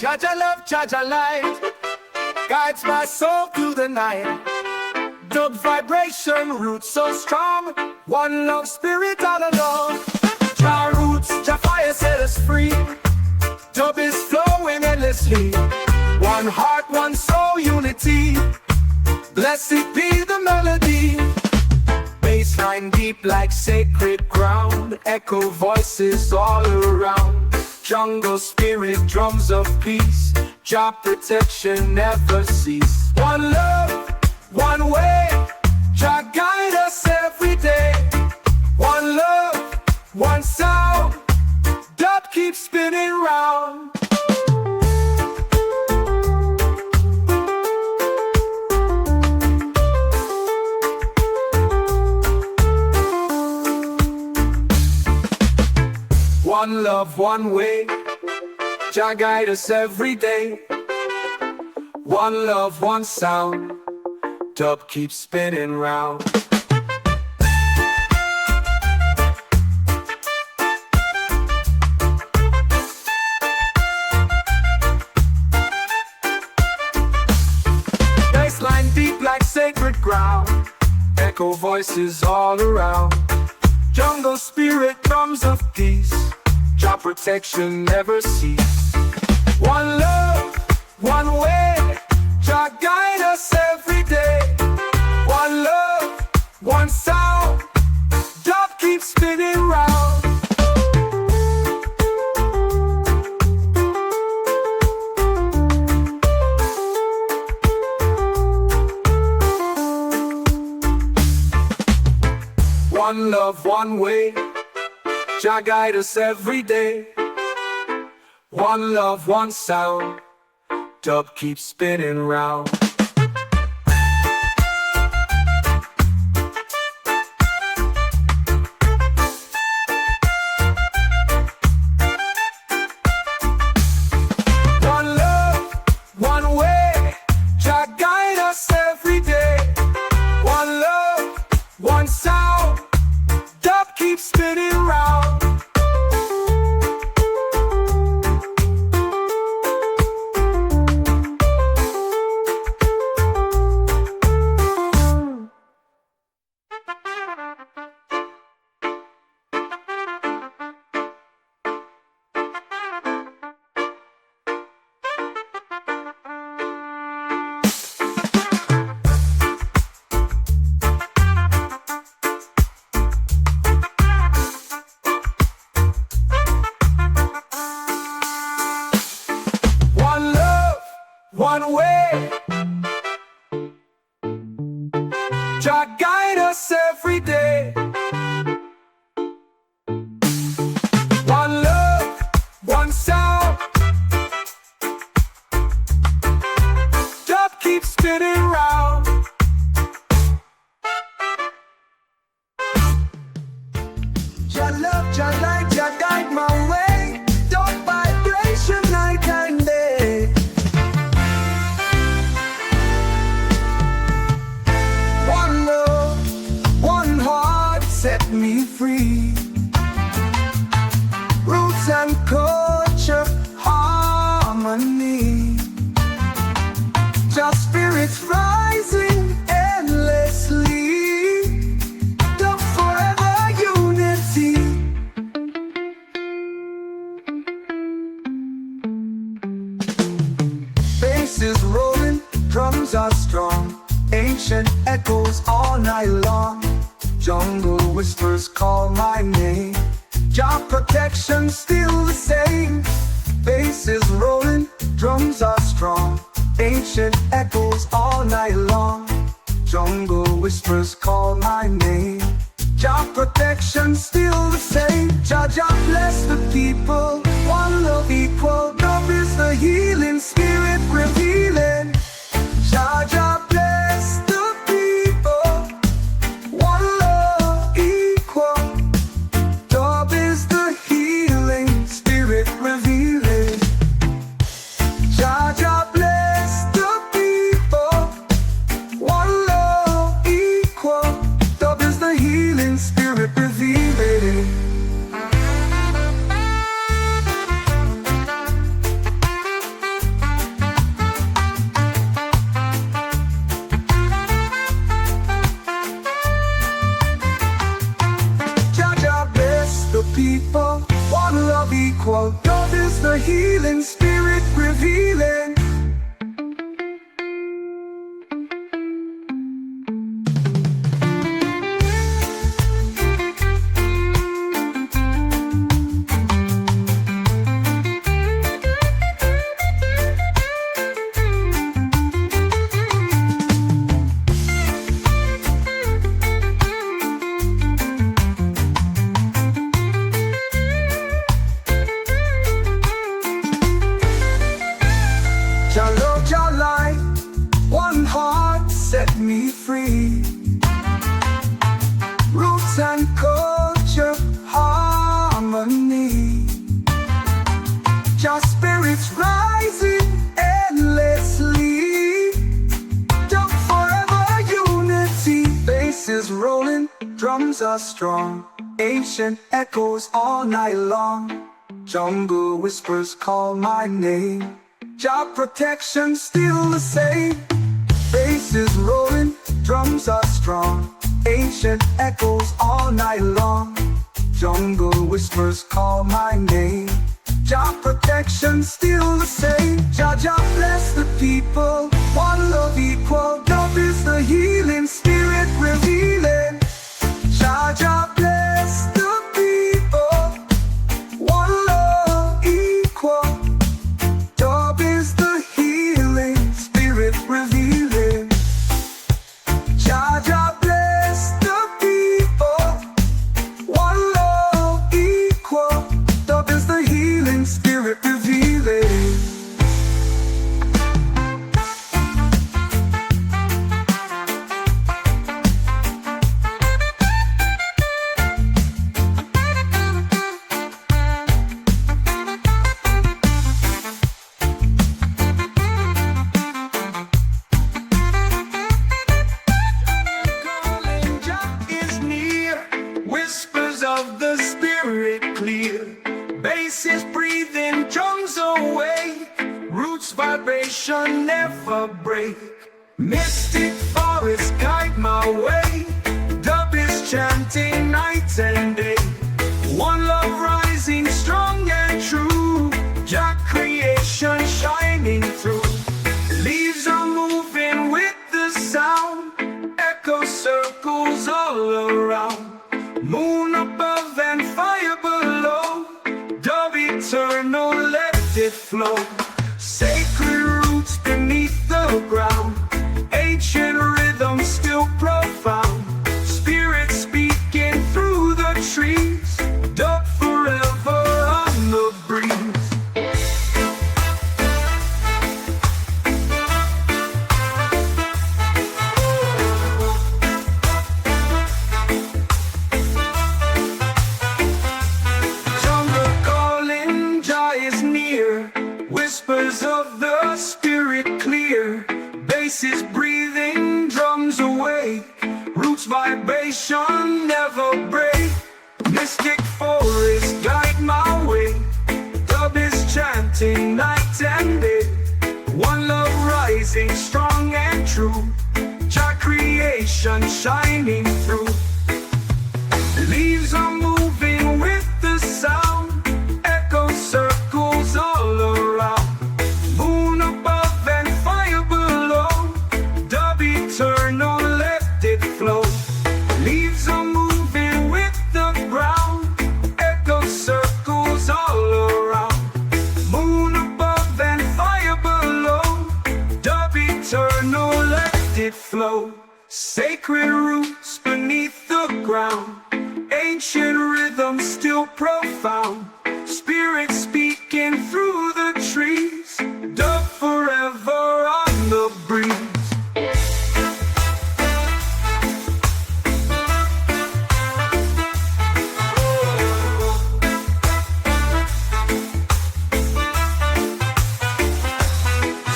Jaja love, Jaja light, guides my soul through the night. Dub vibration, roots so strong, one love spirit all along. Jah roots, Jah fire set us free. Dub is flowing endlessly. One heart, one soul, unity. Blessed be the melody. Bassline deep like sacred ground. Echo voices all around. Jungle spirit, drums of peace. Jah protection never cease. One love, one way. Jah guide us every day. One love, one sound. Dub keeps spinning round. One love, one way. Jah guide us every day. One love, one sound. Dub keeps spinning round. Bassline deep like sacred ground. Echo voices all around. Jungle spirit, drums of peace. Jah protection never cease. One love, one way. Jah guide us every day. One love, one sound. Dub keeps spinning round. One love, one way. Jah guide us every day. One love, one sound. Dub keeps spinning round. One love, one way. Jah guide us every day. One love, one sound. Dub keeps spinning round. One way. Jah guide us every day. One love, one sound. Dub keeps spinning round. Jah love, Jah light, Jah guide my way. Dub vibration night and day. Set me free. Roots and culture, harmony. Just spirits rising endlessly. The forever unity. Bass is rolling, drums are strong. Ancient echoes all night long. Jungle whispers call my name. Jah protection still the same. Bass is rolling, drums are strong. Ancient echoes all night long. Jungle whispers call my name. Jah protection still the same. Jah Jah bless the people. One love equal. Dub is the healing spirit revealing. Jah Jah bless the people. One love equal. Dub is the healing spirit revealing. Jah Jah bless the people. One love equal. Dub is the healing spirit revealing. is the healing spirit revealing. Jah love, Jah light, one heart set me free. Roots and culture, harmony. Jah spirits rising endlessly. Jah forever unity. Basses rolling, drums are strong. Ancient echoes all night long. Jungle whispers call my name. Jah protection still the same. Basses rolling, drums are strong. Ancient echoes all night long. Jungle whispers call my name. Jah protection still the same. Jah Jah bless the people, one love equal. Love is the healing spirit revealing. Jah Jah bless the people, one love equal. Dub is the healing spirit revealing. Jah Jah bless the people, one love equal. Dub is the healing spirit revealing. Whispers of the spirit clear. Basses breathing, drums away. Roots vibration never break. Mystic forests guide my way. Dub is chanting night and day. One love rising strong and true. Jah creation shining through. Leaves are moving with the sound. Echo circles all around. Moon above and fire below. Dub eternal, let it flow. Sacred roots beneath the ground. Ancient rhythm still profound. Spirit speaking through the trees. Dub forever on the breeze. Whispers of the spirit clear. Basses breathing, drums awake. Roots vibration never break. Mystic forests guide my way. Dub is chanting night and day. One love rising strong and true. Jah creation shining through. Leaves are moving with the sound. Echo circles all around. Moon above and fire below. Dub eternal, let it flow. Leaves are moving with the ground. Echo circles all around. Moon above and fire below. Dub eternal, let it flow. Sacred roots beneath the ground. Ancient rhythm still profound. Spirit speaking through the trees. Dub forever on the breeze.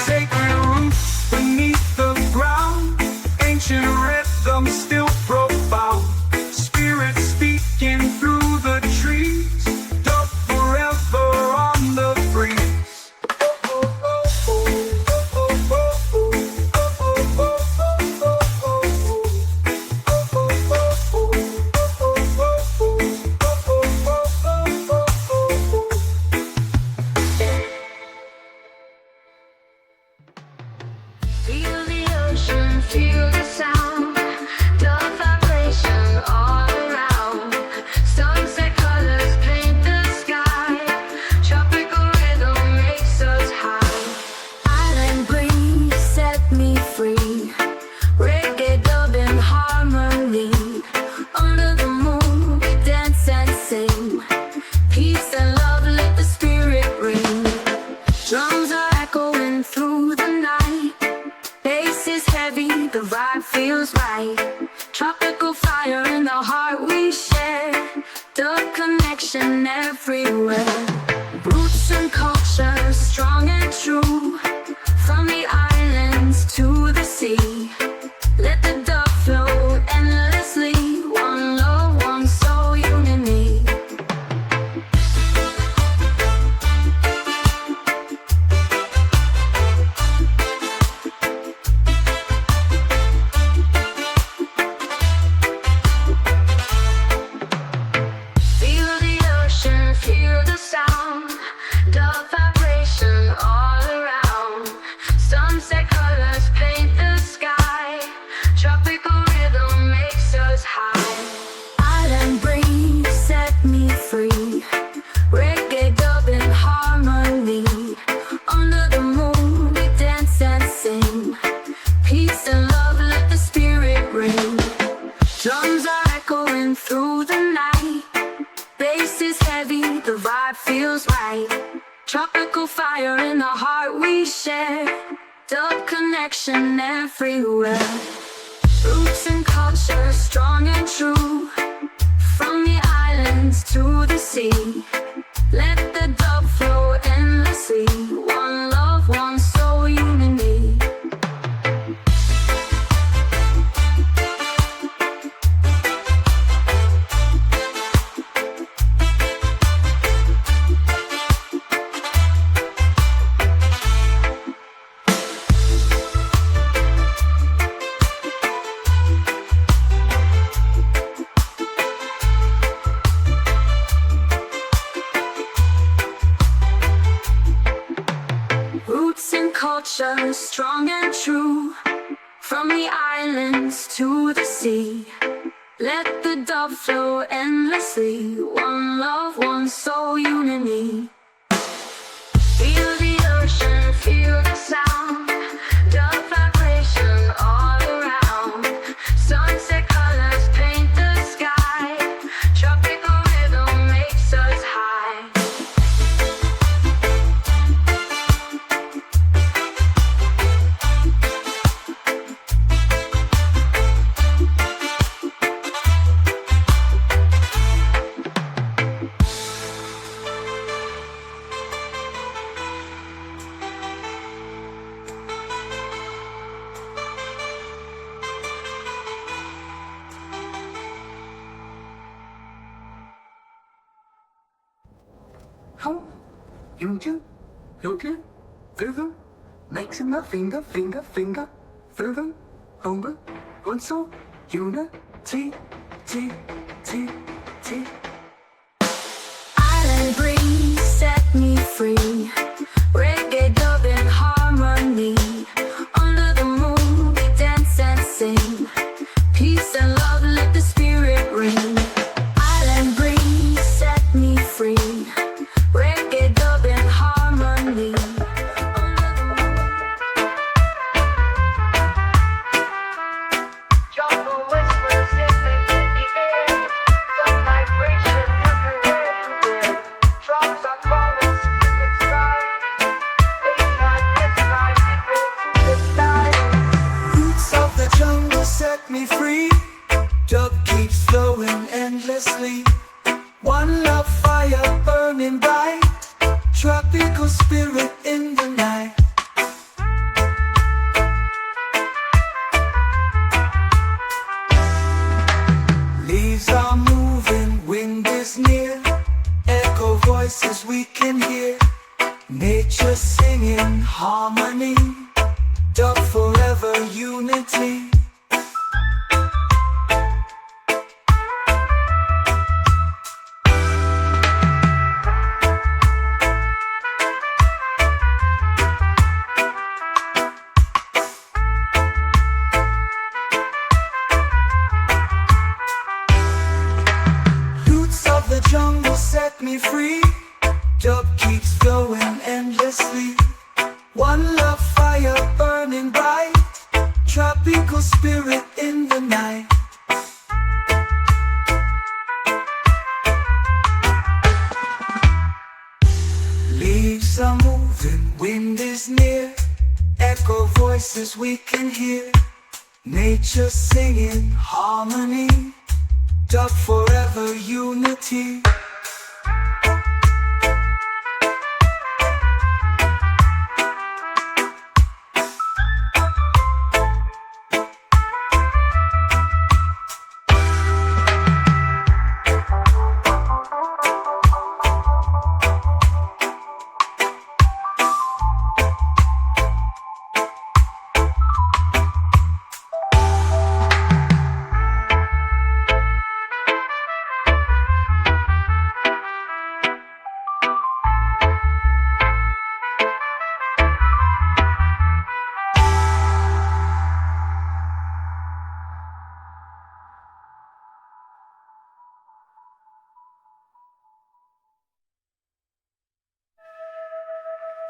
Sacred roots beneath the ground. Ancient rhythm still profound. Spirit speaking through the trees. Dub feels right. Tropical fire in the heart we share. The connection everywhere. Roots and culture, strong and true. From the islands to the sea. Let the dove flow endlessly. One love, one soul, you and me. Feel the ocean, feel the sound. The vibration all around. Sunset colors paint the sky. Tropical rhythm makes us high. Island breeze set me free. Reggae dub in harmony. Under the moon we dance and sing. Peace and love, let the spirit ring. Drums are echoing through the night. Bass is heavy, the vibe feels right. Tropical fire in the heart we share. Dub connection everywhere. Roots and culture, strong and true. From the islands to the sea. Let the dub flow endlessly. One love, one soul, you and me. Roots and culture, strong and true. From the islands to the sea. Let the dub flow endlessly. One love, one soul, unity. Feel the ocean, feel the sound. The vibration all around. Sunset colors paint the sky. Tropical rhythm makes us high. How you do, further, makes my finger, further, over, one so, unity, T. Island breeze set me free. Reggae dub in harmony. Under the moon we dance and sing. Peace and love, let the spirit ring. Island breeze set me free. Reggae dub in harmony. Under the moon. Jungle whispers in the air. Some vibration everywhere. Drums are calling, spirits rise. They not hypnotized, it goes to the sky. Roots of the jungle set me free. Dub keeps flowing endlessly. One love fire burning bright. Tropical spirit in the night. Leaves are moving, wind is near. Echo voices we can hear. Nature singing harmony. Dub forever unity. Roots of the jungle set me free. Dub keeps flowing endlessly. One love fire burning bright. Tropical spirit in the night. Leaves are moving, wind is near. Echo voices we can hear. Nature singing harmony, dub forever unity.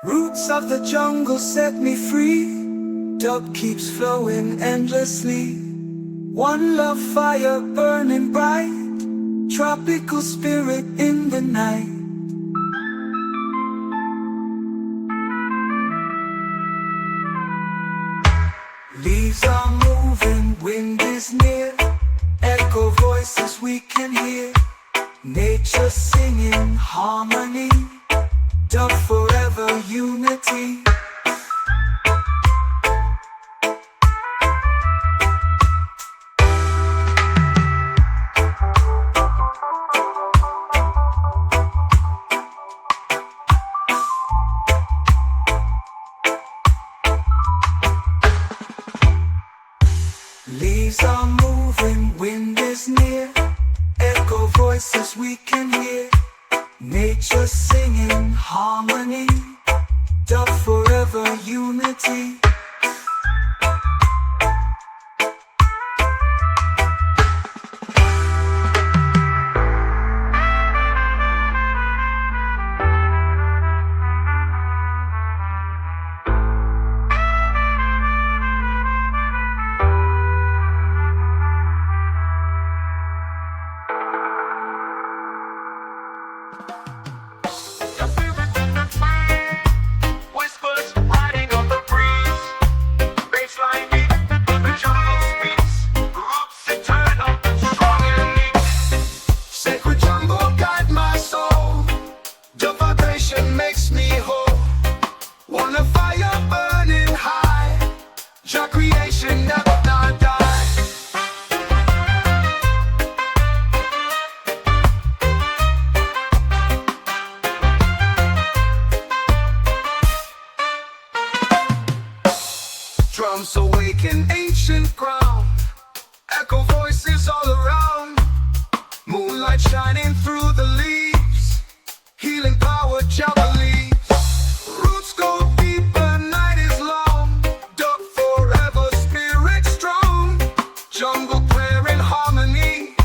Roots of the jungle set me free. Dub keeps flowing endlessly. One love fire burning bright. Tropical spirit in the night. Leaves are moving, wind is near. Echo voices we can hear. Nature singing harmony. Dub forever unity. Leaves are moving, wind is near. Echo voices we can hear. Nature singing harmony. Dub forever unity. Drums awaken ancient ground. Echo voices all around. Moonlight shining through the leaves. Healing power javelins. Roots go deeper, night is long. Dub forever, spirit strong. Jungle prayer in harmony.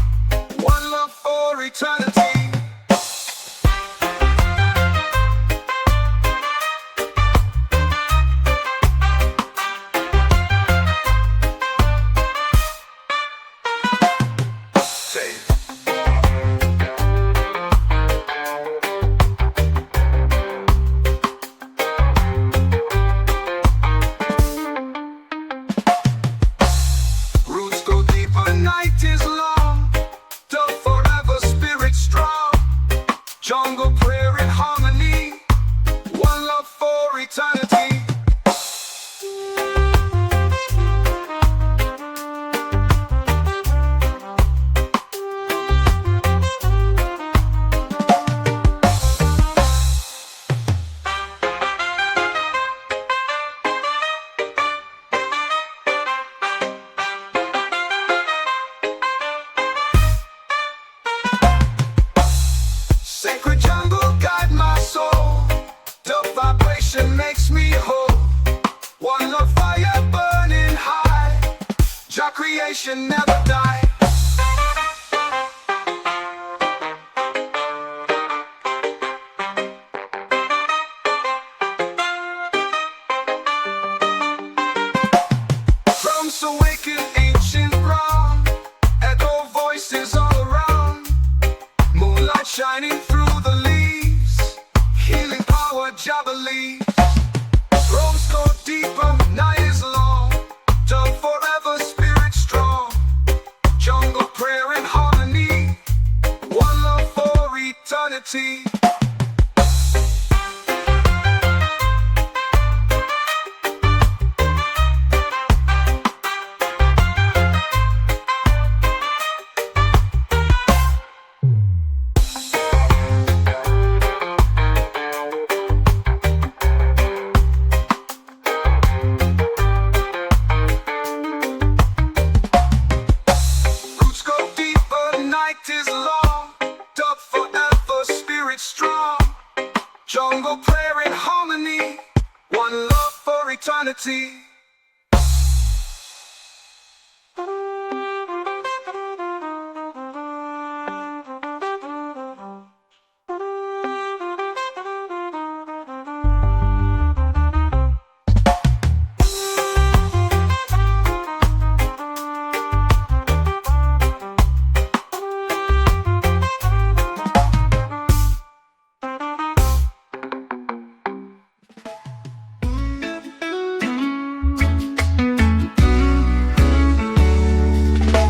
One love for eternity. Jungle prayer in harmony. One love for eternity. Sacred jungle guide my soul. The vibration makes me whole. One love fire burning high. Jah creation never die. Drums awaken ancient ground. Echo voices all around. Moonlight shining through the leaves. Healing power javelins. Roams go deeper, night is long. Dub forever spirit. one love for eternity.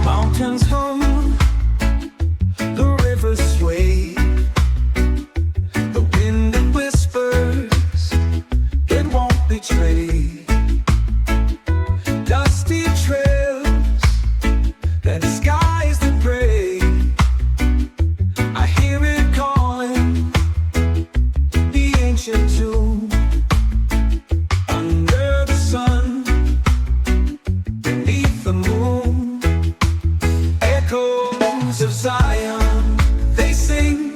Mountains hum, the rivers sway, the wind that whispers, it won't betray. Dusty trails, that skies that pray, I hear it calling, the ancient tune. Under the sun, beneath the moon, echoes of Zion, they sing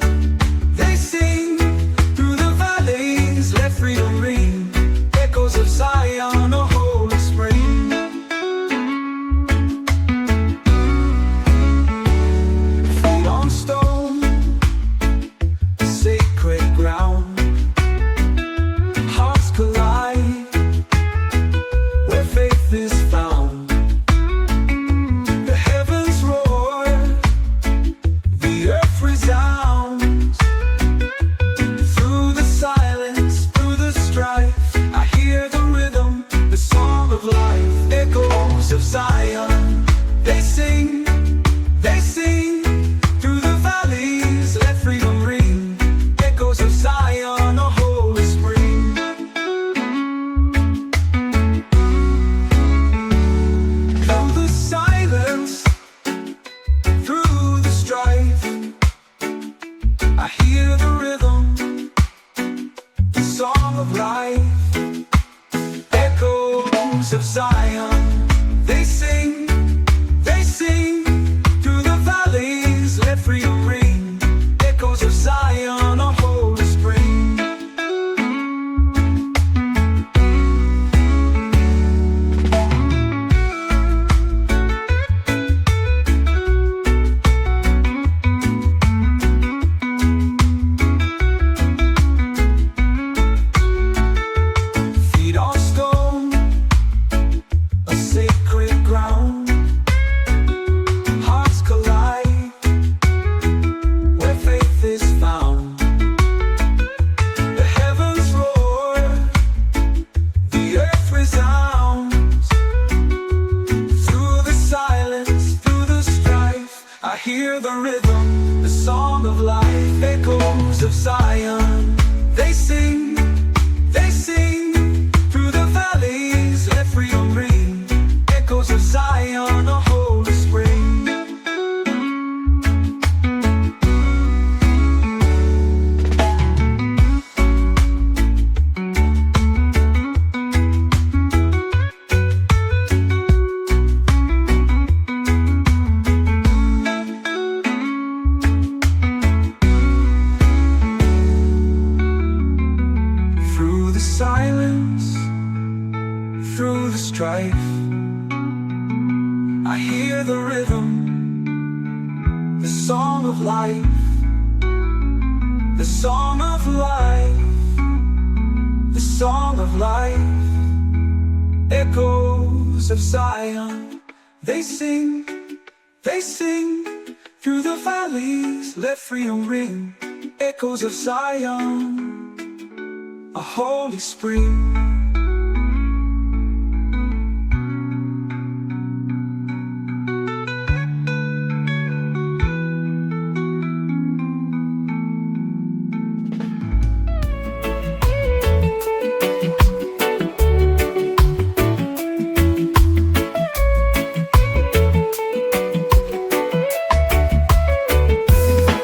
through the valleys, let freedom ring. Echoes of Zion, a holy spring. Feet on stone, sacred ground, hearts collide, where faith is found. The heavens roar, the earth resounds. Through the silence, through the strife, I hear the rhythm, the song of life. Echoes of Zion, they sing through the valleys, let freedom ring. Echoes of Zion, a holy spring. Through the silence, through the strife, I hear the rhythm, the song of life. Echoes of Zion, they sing through the valleys, let freedom ring. Echoes of Zion, a holy spring. Feet on stone, a sacred ground, hearts collide, where faith is found. The heavens roar, the earth resounds. Through the silence, through the strife, I hear the rhythm, the song of life. Echoes of Zion, they sing through the valleys, let freedom ring. Echoes of Zion, a holy spring. Through the silence, through the strife, I hear the rhythm, the song of life, the song of life, the song of life. Echoes of Zion, they sing through the valleys, let freedom ring. Echoes of Zion, a holy spring.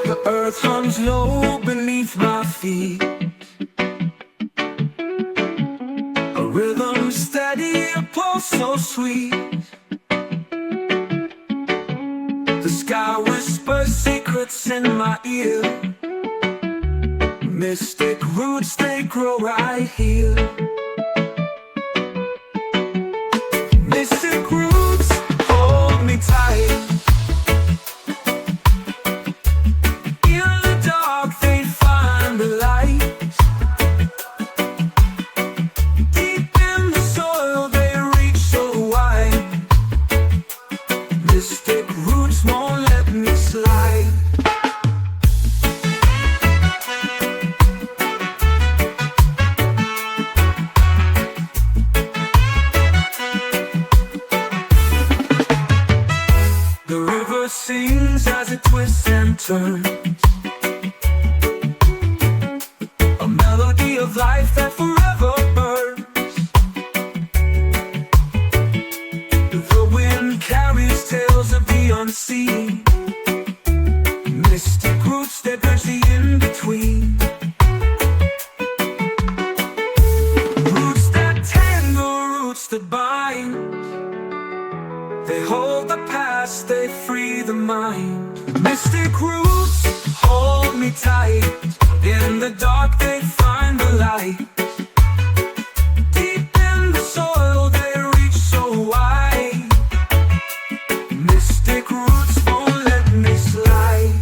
The earth hums low beneath my feet, a rhythm steady, a pulse so sweet. The sky whispers secrets in my ear, mystic roots they grow right here. returns. A melody of life that forever burns. The wind carries tales of the unseen, mystic roots that bridge the in-between. Roots that tangle, roots that bind. They hold the past, they free the mind. Mystic roots hold me tight. In the dark they find the light. Deep in the soil they reach so wide. Mystic roots won't let me slide.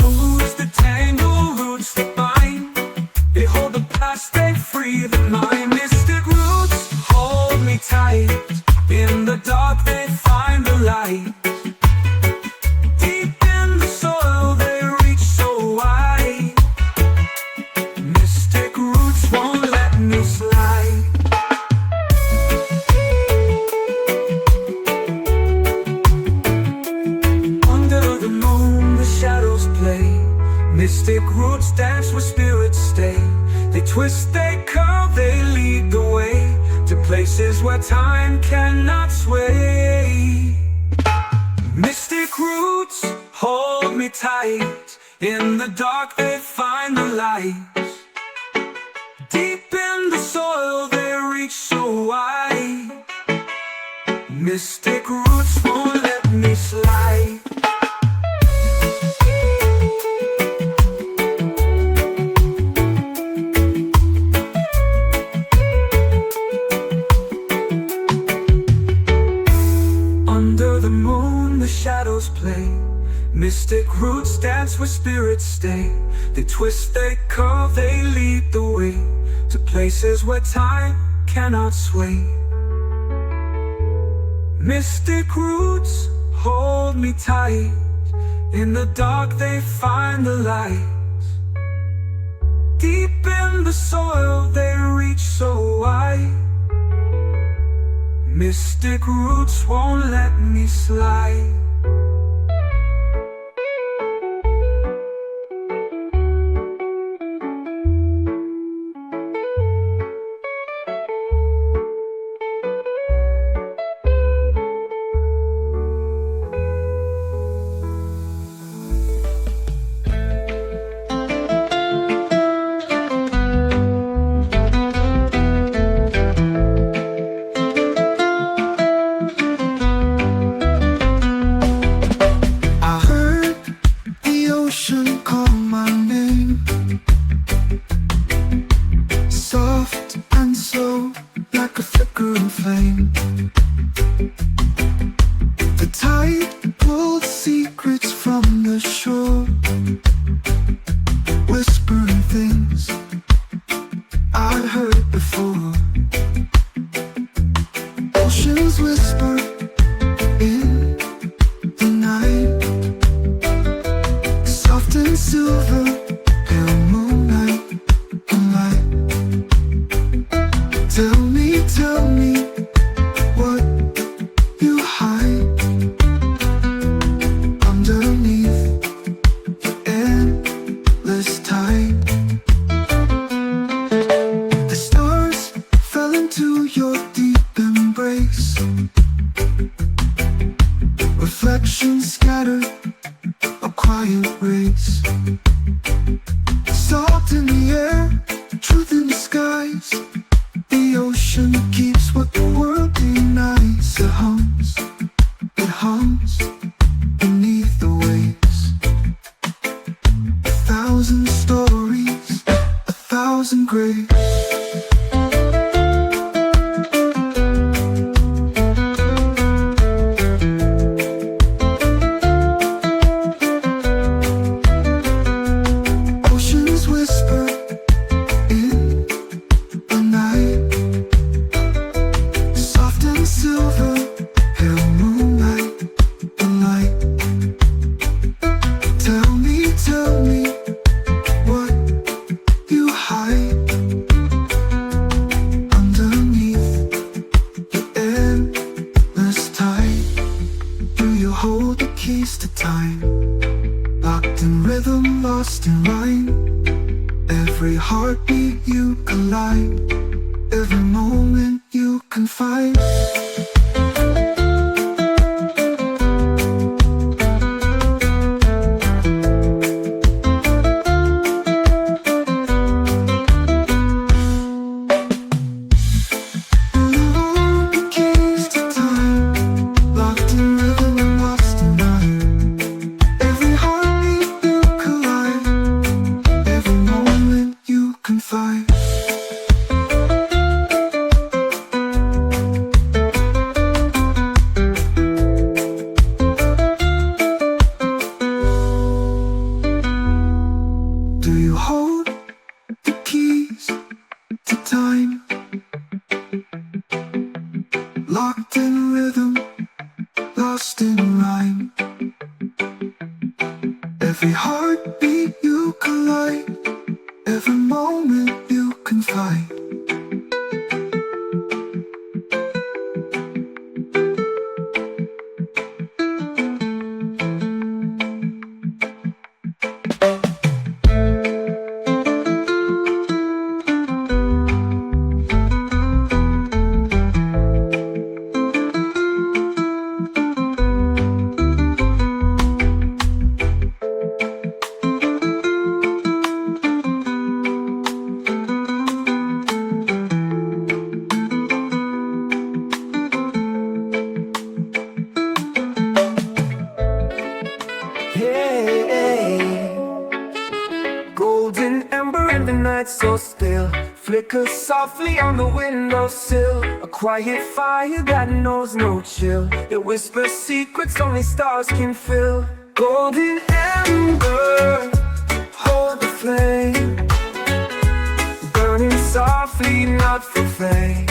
Roots that tangle, roots that bind. They hold the past, they free the mind. Mystic roots hold me tight. In the dark they find the light. Deep in the soil they reach so wide. Mystic roots won't let me slide. Under the moon the shadows play. Mystic roots dance where spirits stay. They twist, they curve, they lead the way to places where time cannot sway. Mystic roots hold me tight. In the dark they find the light. Deep in the soil they reach so wide. Mystic roots won't let me slide. Under the moon the shadows play. Mystic roots dance where spirits stay. They twist, they curve, they lead the way to places where time cannot sway. Mystic roots hold me tight. In the dark they find the light. Deep in the soil they reach so wide. Mystic roots won't let me slide. Stories, 1,000 graves. every moment you can find. Do you hold the keys to time? Locked in rhythm, lost in rhyme. Every heartbeat you collide, every moment you can find. Golden ember in the night so still, flicker softly on the windowsill. A quiet fire that knows no chill. It whispers secrets only stars can fill. Golden ember, hold the flame, burning softly, not for fame.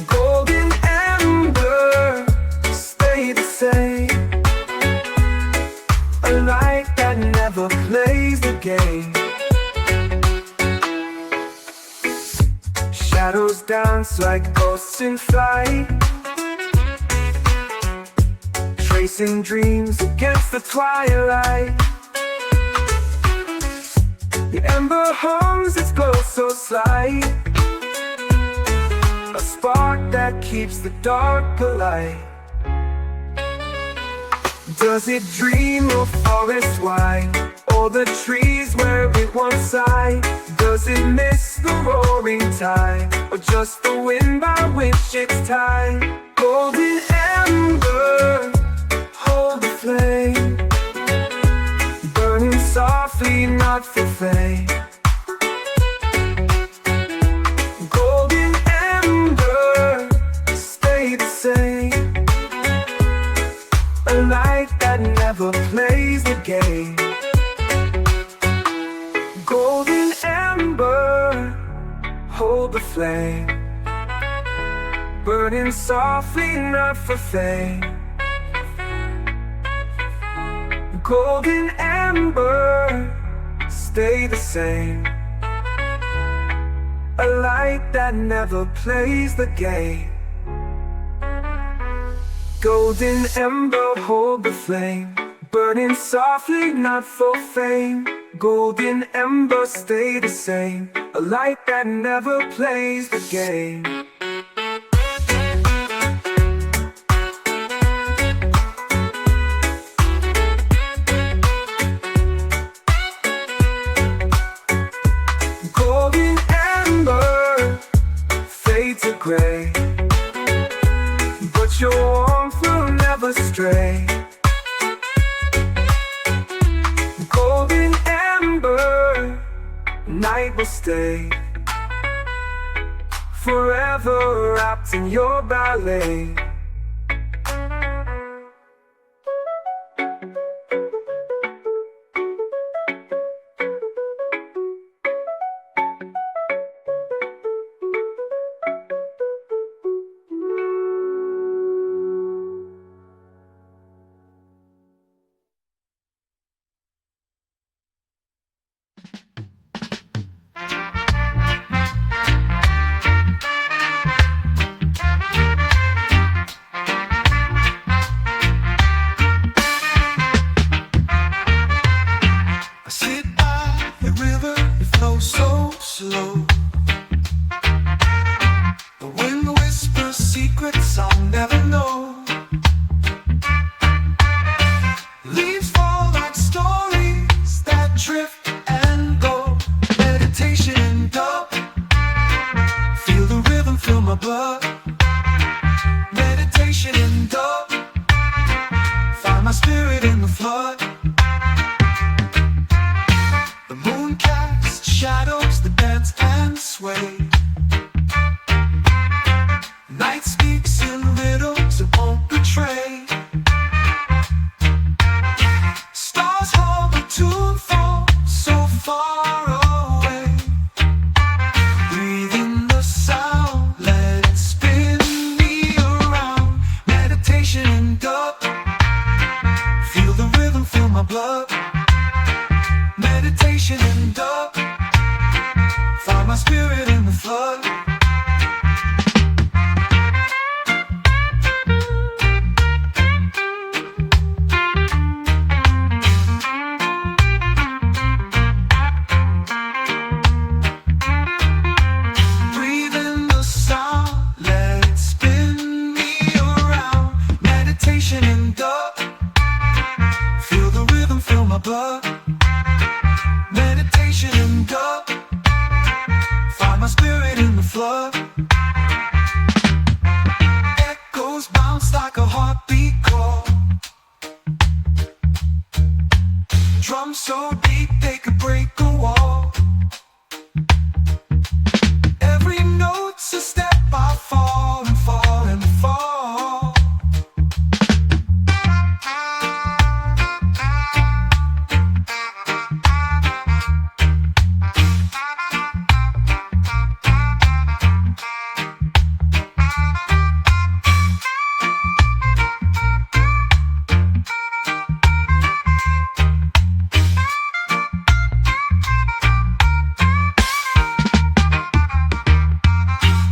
Golden ember, stay the same. A light that never plays the game. Shadows dance like ghosts in flight, tracing dreams against the twilight. The ember hums its glow so slight, a spark that keeps the dark alight. Does it dream of forest wide, or the trees where it once sighed? Does it miss the roaring tide, or just the wind by which it's tied? Golden ember, hold the flame, burning softly, not for fame. Golden ember, stay the same. A light that never plays the game. Golden ember, hold the flame, burning softly, not for fame. Golden ember, stay the same. A light that never plays the game. Golden ember, hold the flame, burning softly, not for fame. Golden ember, stay the same. A light that never plays the game. Golden ember, fade to gray, but your warmth will never stray. Golden ember, night will stay, forever wrapped in your ballet. slow. The wind whispers secrets I'll never know. Leaves fall like stories that drift and go. Meditation in dub. Feel the rhythm fill my blood. Meditation in dub. Find my spirit in the flood. The moon casts shadows that dance and sway. Night speaks in riddles it won't betray. Stars hum a tune from so far away. Breathe in the sound, let it spin me around. Meditation in dub. Feel the rhythm fill my blood. Meditation in dub. Find my spirit in the flood. Breathe in the sound, let it spin me around. Meditation in dub. Feel the rhythm fill my blood. Meditation in dub. Find my spirit in the flood. Echoes bounce like a heartbeat call. Drums so deep they could break a wall. Every note's a step I fall and fall and fall.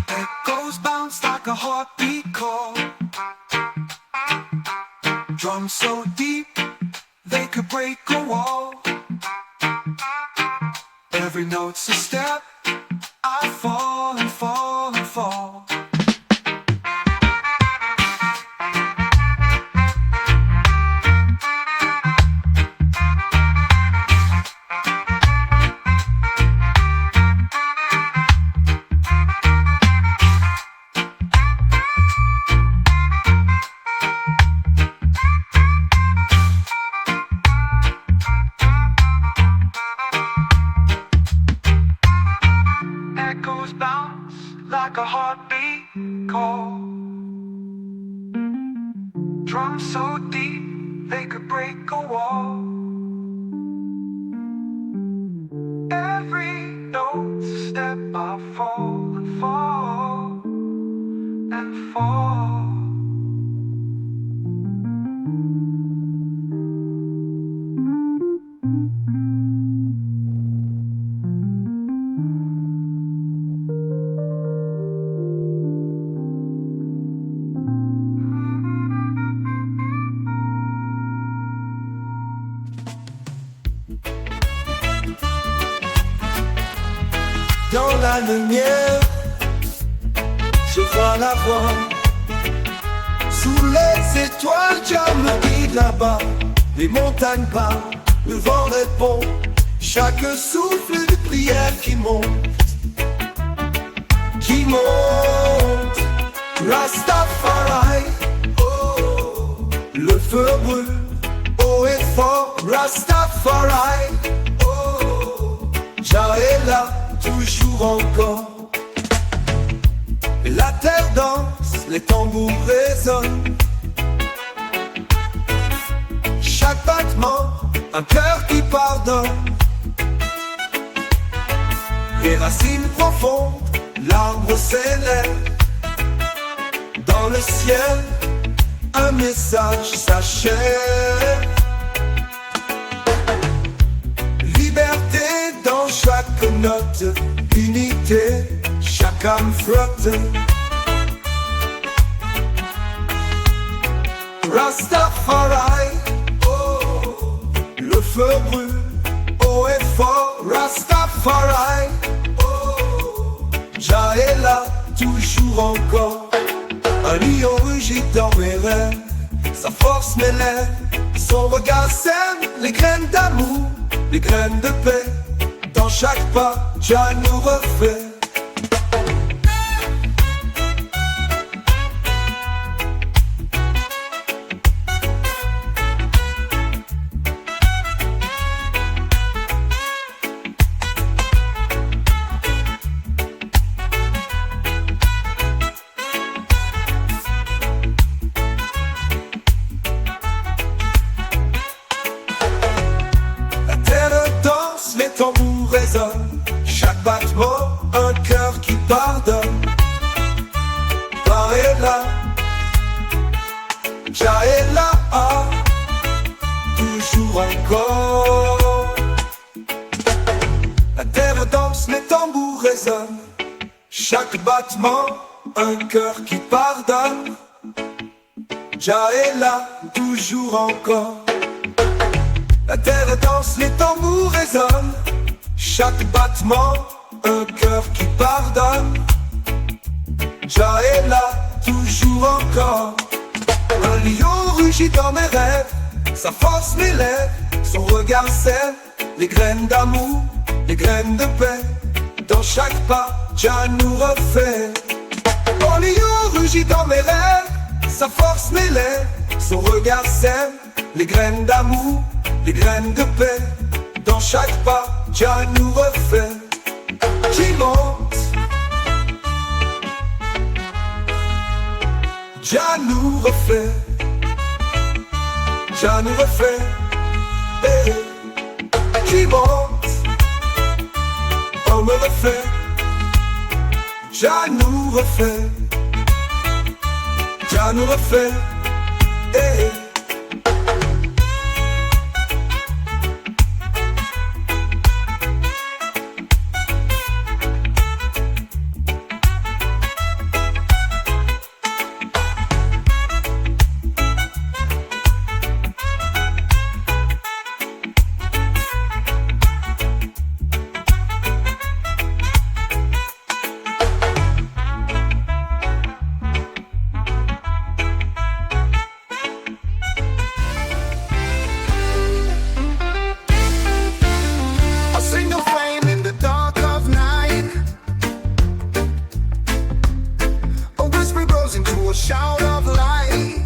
Echoes bounce like a heartbeat call. Drums so deep they could break a wall. Every note's a step I fall and fall and fall. Echoes bounce like a heartbeat call. Drums so deep they could break a wall. Every note's a step I fall and fall and fall. Dans la lumière, je vois la voie. Sous les étoiles, Dieu me guide là-bas. Les montagnes parlent, le vent répond. Chaque souffle de prière qui monte. Qui monte. Rastafari, oh, le feu brûle, haut et fort. Rastafari, oh, Jah est là. Toujours encore. La terre danse, les tambours résonnent. Chaque battement, un cœur qui pardonne. Les racines profondes, l'arbre s'élève. Dans le ciel, un message s'achève. Liberté dans chaque note, unité, chaque âme flotte. Rastafari, oh, le feu brûle, haut et fort. Rastafari, oh, toujours encore. Un lion rugit dans mes rêves, sa force m'élève, son regard sème les graines d'amour, les graines de paix. Dans chaque pas, Jah nous refait. Les tambours résonnent, chaque battement, un cœur qui pardonne. Par et là, Jah est là, toujours encore. La terre danse, les tambours résonnent, chaque battement, un cœur qui pardonne. Jah est là, toujours encore. La terre danse, les tambours résonnent, chaque battement, un cœur qui pardonne. Jah est là, toujours encore. Un lion rugit dans mes rêves, sa force m'élève, son regard sème les graines d'amour, les graines de paix. Dans chaque pas, Jah nous refait. Un lion rugit dans mes rêves, sa force m'élève, son regard sème les graines d'amour, les graines de paix. Dans chaque pas, Jah nous refait. Qui monte, Jah nous refait. Jah nous refait. Hey. Qui monte, on me refait. Jah nous refait. Jah nous refait. Hey. Shout of light.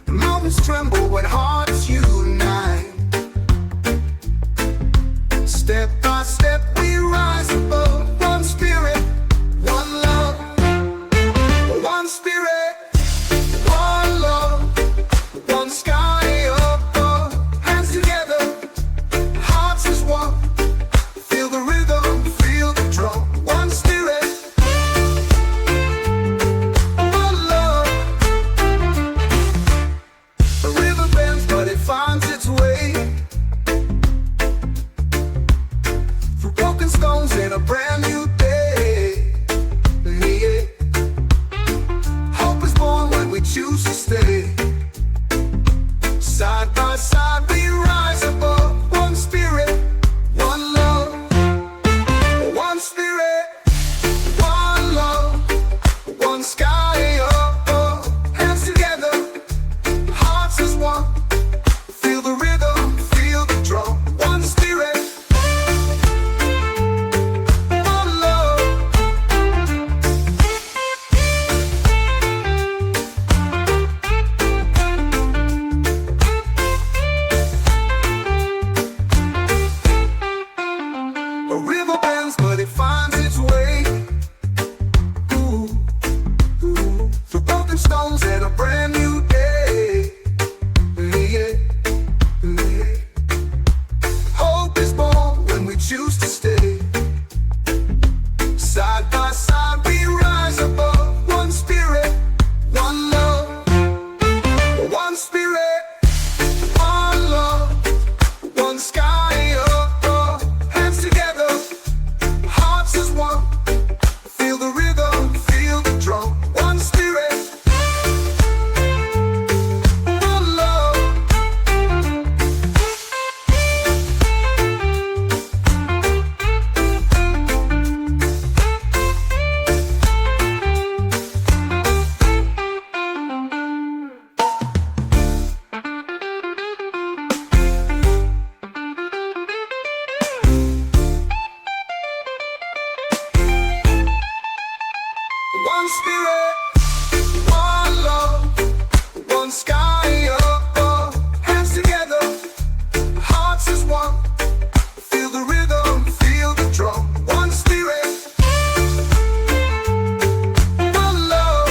Mountains tremble when hearts unite. Step by step we rise above. One spirit, one love. One spirit, one love. One sky above. Hands together, hearts as one. Feel the rhythm, feel the drum. One spirit. Finds its way through broken stones in a brand new day. Yeah. Hope is born when we choose to stay. Side by side we rise above. One spirit, one love. One spirit, one love. One sky above. Hands together, hearts as one. Feel the rhythm, feel the drum. One spirit, one love. A river bends, but it finds its way. Ooh, ooh. Through broken stones and a brand new day. Yeah. Hope is born when we choose to stay. Side by side we rise above. One spirit, one love. One spirit, one love. One sky above. Hands together, hearts as one. one spirit, one love, one sky above. Hands together, hearts as one. Feel the rhythm, feel the drum. One spirit, one love.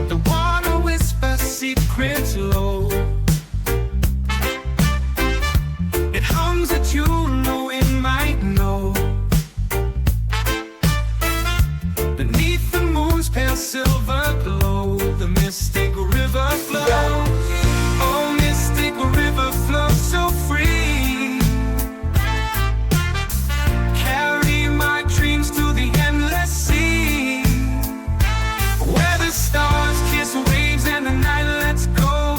The water whispers secrets low. It hums a tune no one might know. Beneath the moon's pale silver glow, the mystic river flows. Oh, mystic river flows so free. Carry my dreams to the endless sea, where the stars kiss waves and the night lets go.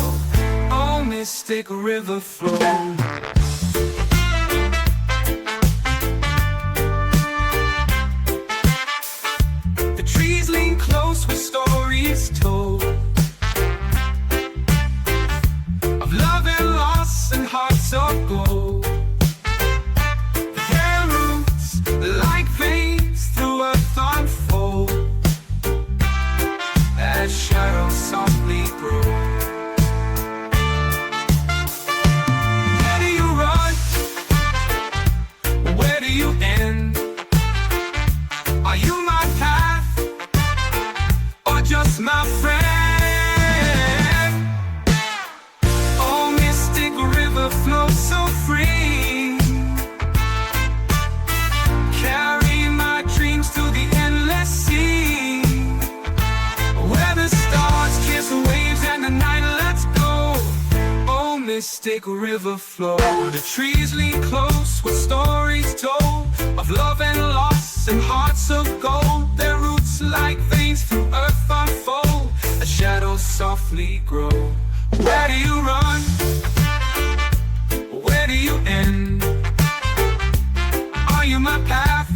Oh, mystic river flow. The trees lean close with stories told of love and loss and hearts of gold. Their roots like veins through earth unfold as shadows softly grow. Where do you run? Where do you end? Are you my path or just my friend? Oh, mystic river flows so free. Carry my dreams to the endless sea, where the stars kiss waves and the night lets go. Oh, mystic river flow. The trees lean close with stories told of love and loss and hearts of gold. Their roots like veins through earth unfold as shadows softly grow. Where do you run? Where do you end? Are you my path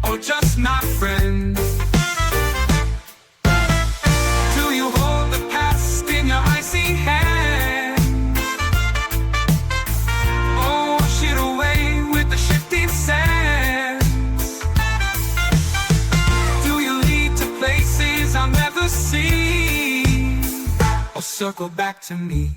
or just my friend? Do you hold the past in your icy hand? Oh, wash it away with the shifting sands. Do you lead to places I'll never see, or circle back to me?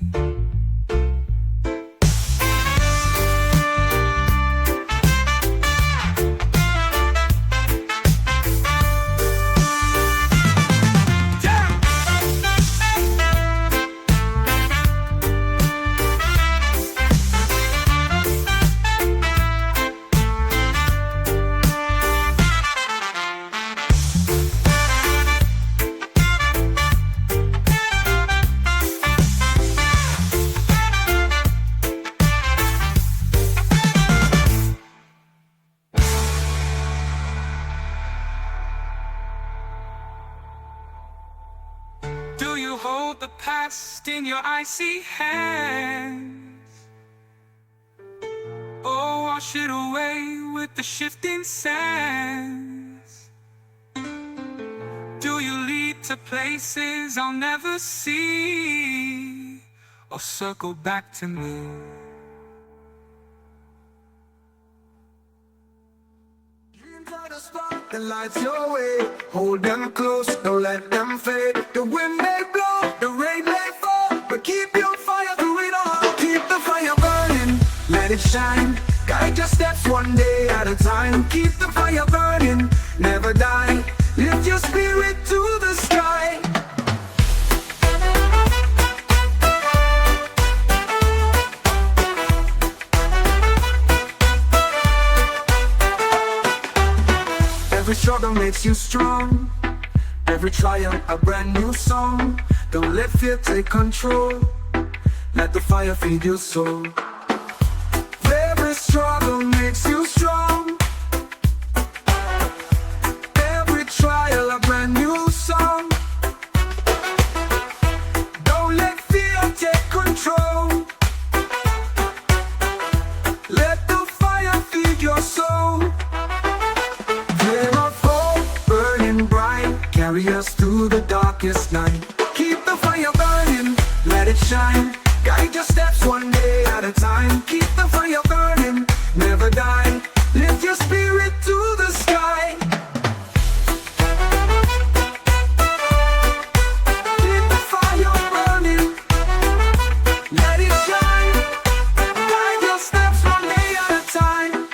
Do you hold the past in your icy hands, or wash it away with the shifting sands? Do you lead to places I'll never see, or circle back to me? The lights your way, hold them close, don't let them fade. The wind may blow, the rain may fall, but keep your fire through it all. Keep the fire burning, let it shine. Guide your steps one day at a time. Keep the fire burning, never die. Lift your spirit to the sky. Every struggle makes you strong. Every trial a brand new song. Don't let fear take control. Let the fire feed your soul. Every struggle makes you strong. Every trial a brand new song. Don't let fear take control. Let the fire feed your soul. Flame of hope burning bright, carry us through the darkest night. Keep the fire burning, let it shine. Guide your steps one day at a time. Keep the fire burning, never die. Lift your spirit to the sky. Keep the fire burning, let it shine. Guide your steps one day at a time.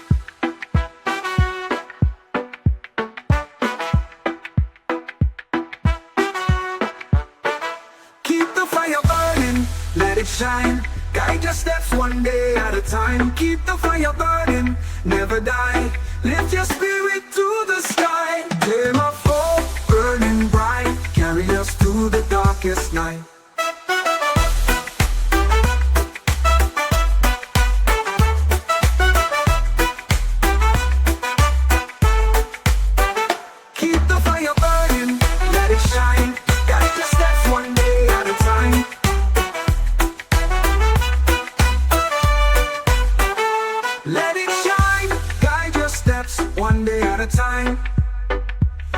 Keep the fire burning, let it shine. Guide your steps one day at a time. Keep the fire burning, never die. Lift your spirit to the sky. Flame of hope burning bright, carry us through the darkest night. Keep the fire burning, let it shine. Guide your steps one day at a time. Let it shine, guide your steps one day at a time.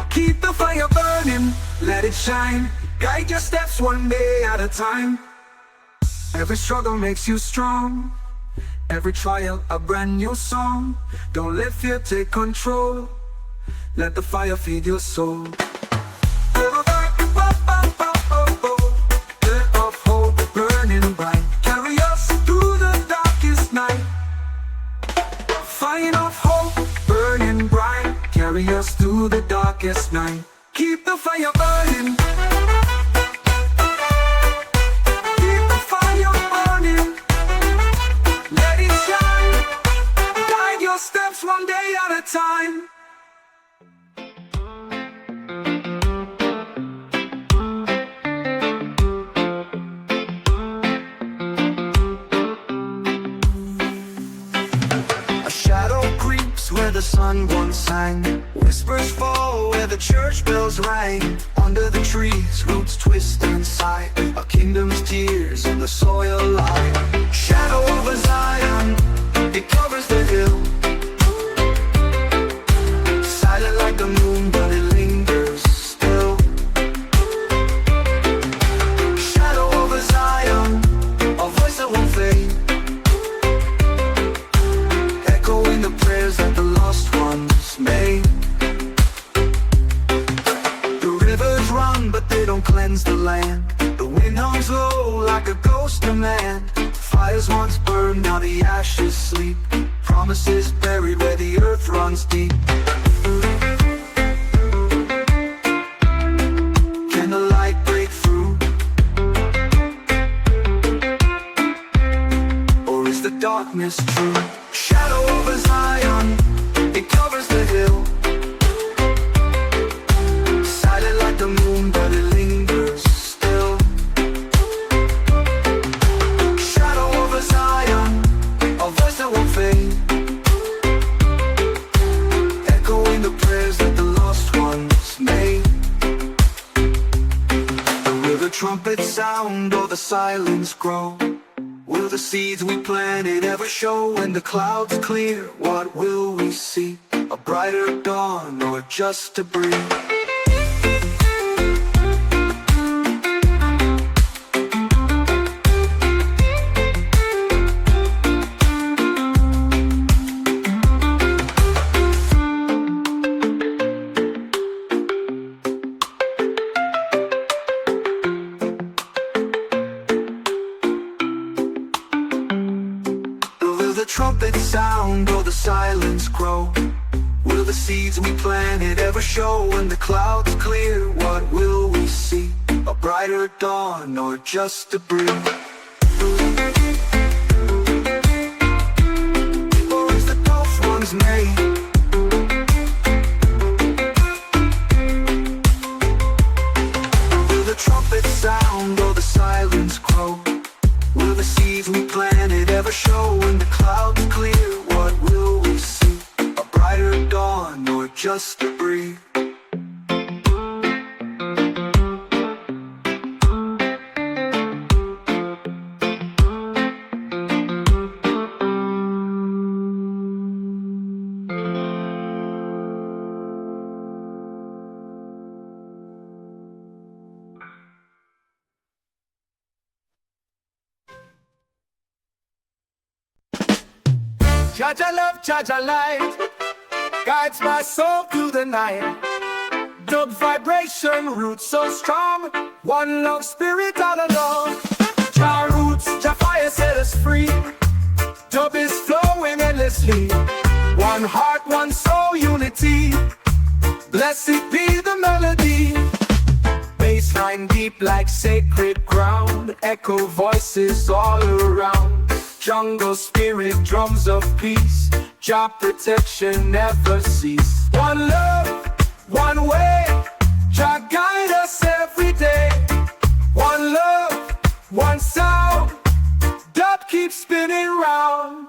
Keep the fire burning, let it shine. Guide your steps one day at a time. Every struggle makes you strong. Every trial a brand new song. Don't let fear take control. Let the fire feed your soul. Of hope burning bright, carry us through the darkest night. Fire of hope burning bright, carry us through the darkest night. Keep the fire burning. Keep the fire burning, let it shine. Guide your steps one day at a time. Where the sun once sang, whispers fall where the church bells rang. Under the trees, roots twist and sigh, a kingdom's tears in the soil lie. Shadow over Zion, it covers the hill. Silent like the moon, but it lingers still. Shadow over Zion, a voice that won't fade. Echoing the prayers that the lost ones made. The rivers run, but they don't cleanse the land. The wind hums low like a ghost of man. Fires once burned, now the ashes sleep. Promises buried where the earth runs deep. Can the light break through? Or is the darkness true? Shadow over Zion, it covers the hill. Silent like the moon, but it lingers still. Shadow over Zion, a voice that won't fade. Echoing the prayers that the lost ones made. Will the trumpets sound or the silence grow? Will the seeds we planted ever show? When the clouds clear, what will we see? A brighter dawn or just a breeze? the trumpet sound or the silence grow? Will the seeds we planted ever show? When the clouds clear, what will we see? A brighter dawn or just a breeze? Or is the ghost one's name? Will the trumpet sound or the silence grow? Will the seeds we planted ever show? When the clouds clear, what will we see? A brighter dawn or just a breeze? Jaja love, Jaja light, guides my soul through the night. Dub vibration, roots so strong, one love spirit all along. Jah roots, Jah fire set us free. Dub is flowing endlessly. One heart, one soul, unity. Blessed be the melody. Bassline deep like sacred ground. Echo voices all around. Jungle spirit, drums of peace. Jah protection never cease. One love, one way. Jah guide us every day. One love, one sound. Dub keeps spinning round.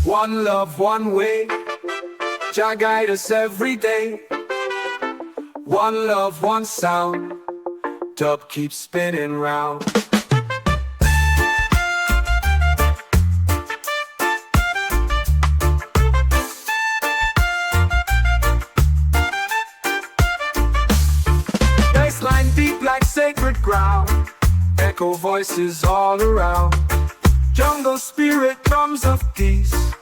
One love, one way. Jah guide us every day. One love, one sound. Dub keeps spinning round. Bassline deep like sacred ground. Echo voices all around. Jungle spirit, drums of peace.